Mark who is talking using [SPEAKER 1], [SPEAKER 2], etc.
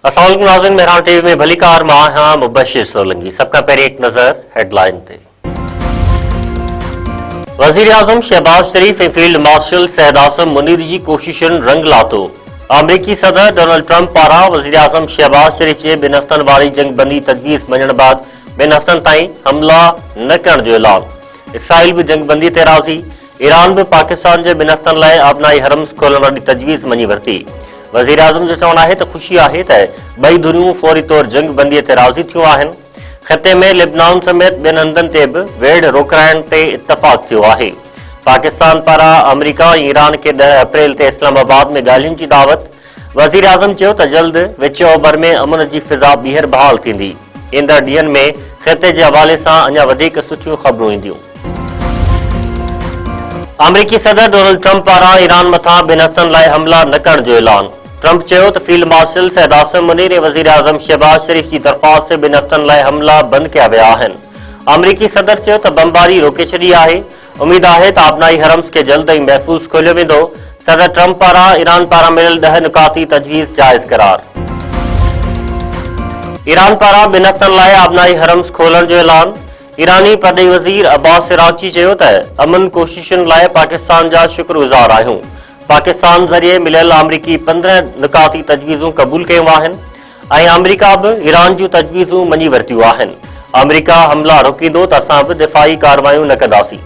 [SPEAKER 1] अस्सलाम वालेकुम नाज़रीन, मेहरान टीवी में भली कार मां हां मुबशिर सोलंकी। सबका पहले एक नजर हेडलाइन थे। वज़ीर आज़म शहबाज शरीफ ऐं फील्ड मार्शल सैयद आसिम मुनीर जी कोशिशुनि रंग लाथो। अमरीकी सदर डोनाल्ड ट्रंप पारां वज़ीर आज़म शहबाज शरीफ जे 2 हफ़्तनि वारी जंगबंदी तजवीज़ मञण बाद 2 हफ़्तनि ताईं हमला न करण जो ऐलान। इसराइल भी जंगबंदी ते राज़ी। ईरान भी पाकिस्तान जे 2 हफ़्तनि लाइ आबनाई हरम्स खोलण वारी तजवीज़ मञी वरिती। वज़ीर आज़म जो चवणु आहे त ख़ुशी आहे त ॿई धुरियूं फौरी तौर जंगबंदीअ ते राज़ी थियूं आहिनि। ख़िते में लेबनान समेत 2 हंधनि ते बि वेढ़ रोकराइण ते इतफ़ाक़ थियो आहे। पाकिस्तान पारां अमरीका ऐं ईरान खे 10 अप्रैल ते इस्लामाबाद में ॻाल्हियुनि जी दावत। वज़ीर आज़म चयो त जल्द विच ओभर में अमन जी फिज़ा ॿीहर बहाल थींदी। ईंदड़ ॾींहनि में ख़िते जे हवाले सां अञा वधीक सुठियूं ख़बरूं ईंदियूं। अमरीकी सदर डोनाल्ड ट्रंप पारां ईरान मथां 2 हफ़्तनि लाइ हमला न करण जो ऐलान। ट्रंप चयो त फील्ड मार्शल सैयद आसिम मुनीर ऐं वज़ीर आज़म शहबाज शरीफ जी दरख़्वास्त ते 2 हफ़्तनि लाइ हमला बंदि कया विया आहिनि। अमरीकी सदर चयो त बमबारी रोके छॾी आहे। उमीद आहे त आबनाई हरम्स खे जल्द ई महफ़ूज़ खोलियो वेंदो। सदर ट्रंप पारां ईरान पारां मिलियल 10 नुकाती तजवीज़ जाइज़ करार। ईरान पारां 2 हफ़्तनि लाइ आबनाई हरम्स खोलण जो ऐलान। ईरानी परॾेही वज़ीर अब्बास इराक़ची चयो त अमन कोशिशुनि लाइ पाकिस्तान जा शुक्रगुज़ार आहियूं। पाकिस्तान ज़रिए मिलियल अमरीकी 15 नुकाती तजवीज़ूं क़बूल कयूं आहिनि ऐं अमरीका बि ईरान जूं तजवीज़ूं मञी वरितियूं आहिनि। अमरीका हमला रोकींदो त असां बि दिफ़ाई कार्रवायूं न कंदासीं।